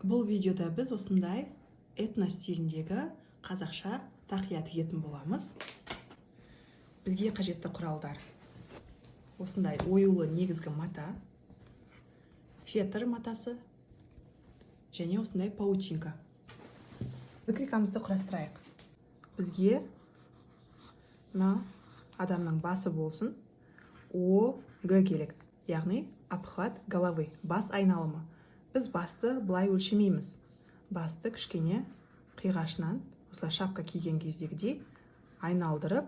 Бұл видеода біз осындай этно стиліндегі қазақша тақия тігетін боламыз. Бізге қажетті құралдар: осындай оюлы негізгі мата, фетр матасы және осындай паутинка. Выкрикамызды құрастырайық. Бізге адамның басы болсын, ОГ керек, яғни обхват головы, бас айналымы. Біз басты былай өлшемейміз. Басты кішкене қиғашынан, осылай шапка киген кездегідей айналдырып,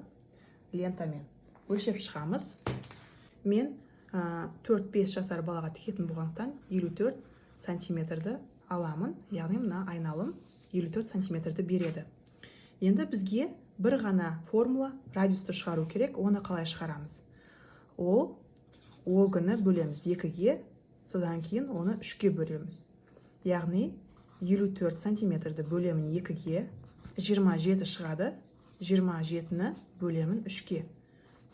лентамен өлшеп шығамыз. Мен 4-5 жасар балаға тігетін болғандықтан 54 сантиметрді аламын, яғни мына айналым 54 сантиметрді береді. Енді бізге бір ғана формула радиусты шығару керек. Оны қалай шығарамыз? Ол ОГ-ны бөлеміз 2-ге, содан кейін оны 3-ге бөлеміз. Яғни 54 сантиметрді бөлемін 2-ге, 27 шығады. 27-ні бөлемін 3-ге,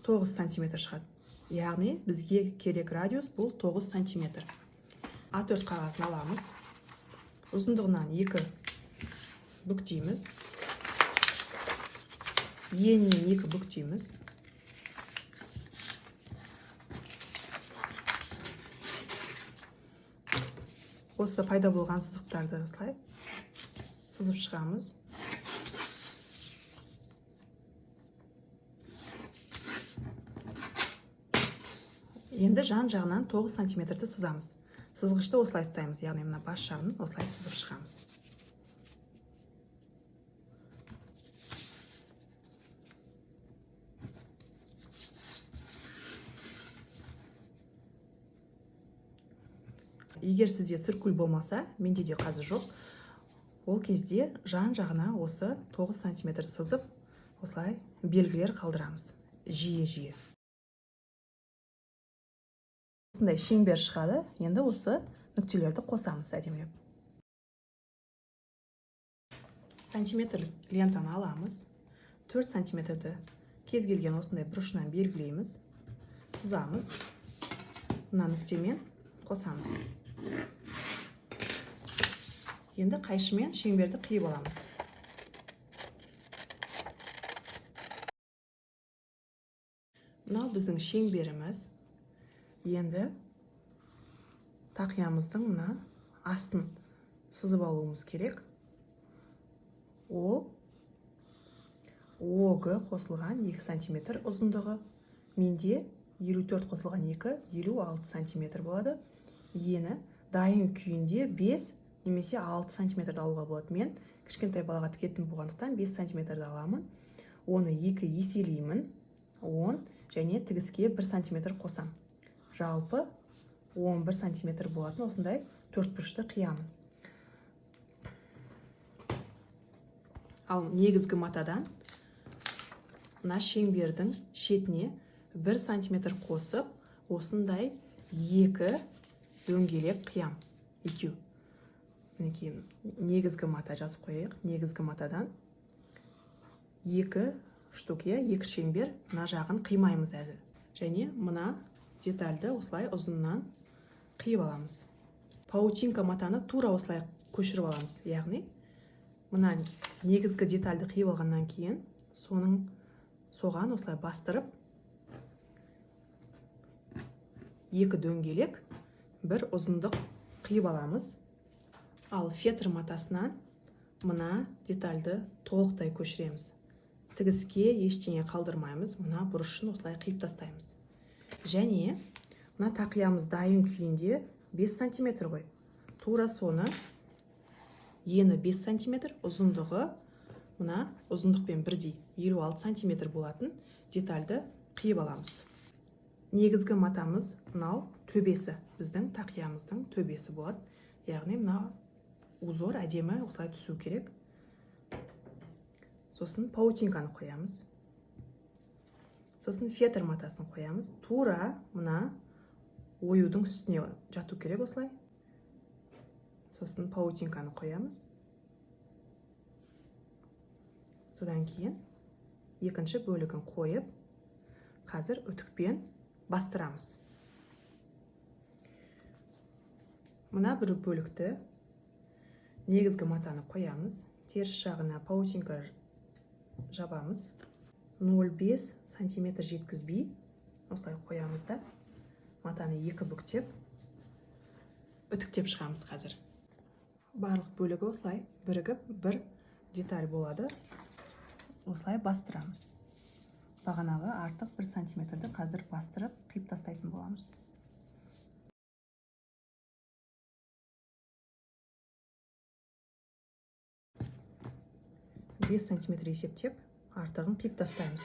9 сантиметр шығады. Яғни бізге керек радиус бұл 9 сантиметр. А4 қағазын аламыз. Ұзындығынан 2 бүктейміз. Енінен 2 бүктейміз. Осы пайда болған сызықтарды осылай сызып шығамыз. Енді жан жағынан 9 сантиметрді сызамыз. Сызғышты осылай ұстаймыз, яғни мына бас жағын осылай сызып шығамыз. Егер сізде циркуль болмаса, менде де қазір жоқ, ол кезде жан жағына осы 9 сантиметр сызып, осылай белгілер қалдырамыз. Жиі-жиі. Осындай шеңбер шығады. Енді осы нүктелерді қосамыз әдемілеп. Сантиметр лентаны аламыз. 4 сантиметрді кез келген осындай бұрышынан белгілейміз. Сызамыз. Мына нүктемен қосамыз. Енді қайшымен шеңберді қиып аламыз. Мынау біздің шеңберіміз. Енді тақиямыздың мына астын сызып алуымыз керек. Ол ОГ қосылған 2 сантиметр ұзындығы. Менде 54 қосылған 2, 56 сантиметр болады. Ені дайын күйінде 5 немесе 6 сантиметрді алуға болады. Мен кішкентай балаға тігетін болғандықтан 5 сантиметрді аламын. Оны 2 еселеймін. 10 және тігіске 1 сантиметр қосам. Жалпы 11 сантиметр болатын осындай 4 бұрышты қиямын. Ал негізгі матадан мына шеңбердің шетіне 1 сантиметр қосып, осындай 2 дөңгелек қиям. 2. Негізгі мата жазып қояйық. Негізгі матадан 2 штук, 2 шеңбер, мына жағын қимаймыз әзір. Және мына детальді осылай ұзыннан қиып аламыз. Паутинка матаны тура осылай көшіріп аламыз. Яғни мына негізгі детальді қиып алғаннан кейін соған осылай бастырып 2 дөңгелек, 1 ұзындық қиып аламыз. Ал фетр матасынан мына детальді толықтай көшіреміз. Тігіске ештеңе қалдырмаймыз. Мына бұрышын осылай қиып тастаймыз. Және мына тақиямыз дайын күйінде 5 сантиметр ғой. Тура соны ені 5 сантиметр, ұзындығы мына ұзындықпен бірдей 56 сантиметр болатын детальді қиып аламыз. Негізгі матамыз мынау төбесі. Біздің тақиямыздың төбесі болады. Яғни мына узор әдемі осылай түсу керек. Сосын паутинканы қоямыз. Сосын фетр матасын қоямыз. Тура мына оюдың үстіне жату керек осылай. Сосын паутинканы қоямыз. Содан кейін екінші бөлігін қойып, қазір үтікпен бастырамыз. Мына бір бөлікті Негізгі матаны қоямыз. Теріс жағына паутинка жабамыз. 0,5 сантиметр жеткізбей осылай қоямыз да матаны екі бүктеп үтіктеп шығамыз қазір. Барлық бөлігі осылай бірігіп бір деталь болады. Осылай бастырамыз. Бағанағы артық 1 сантиметрді қазір бастырып қиып тастайтын боламыз. Бес сантиметр есептеп, артығын қиып тастаймыз.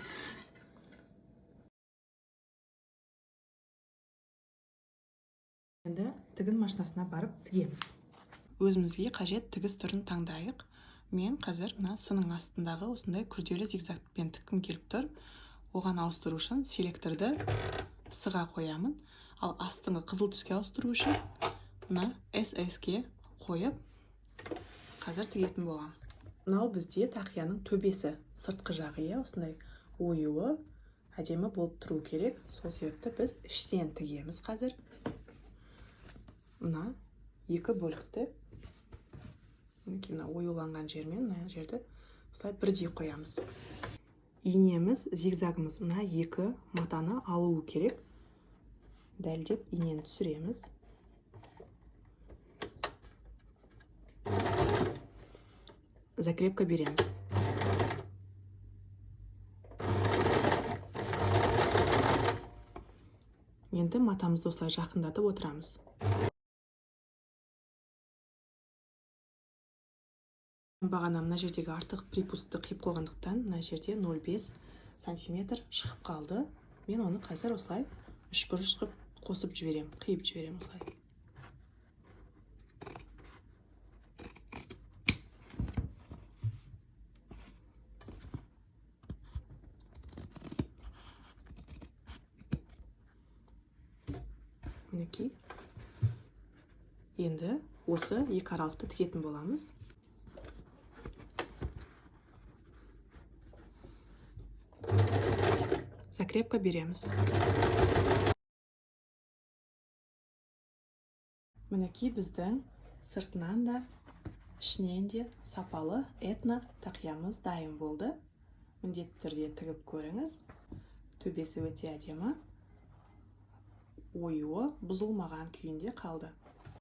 Енді тігін машинасына барып тігеміз. Өзімізге қажет тігіс түрін таңдайық. Мен қазір мына сының астындағы осындай күрделі зигзагпен тіккім келіп тұр. Оған ауыстыру үшін селекторды сыға қоямын. Ал астыңғы қызыл түске ауыстыру үшін мына SS-ге қойып, қазір тігетін болам. Мынау бізде тақияның төбесі, сыртқы жағы, осындай оюы әдемі болып тұру керек. Сол себепті біз іштен тігеміз қазір. Мына екі бөлікті мына оюланған жермен мына жерді осылай бірдей қоямыз. Инеміз, зигзагымыз мына екі матаны алуы керек. Дәлдеп инені түсіреміз. Закрепка береміз. Енді матамызды осылай жақындатып отырамыз. Бағана мына жердегі артық припустты қиып қойғандықтан мына жерде 0,5 сантиметр шығып қалды. Мен оны қазір осылай үшбұрыш қып қосып жіберем, қиып жіберем осылай. Мінекей. Енді осы екі аралықты тігетін боламыз. Закрепка береміз. Мінекей біздің сыртынан да, ішінен де сапалы этно тақиямыз дайын болды. Міндетті түрде тігіп көріңіз. Төбесі өте әдемі. Оюы бұзылмаған күйінде қалды.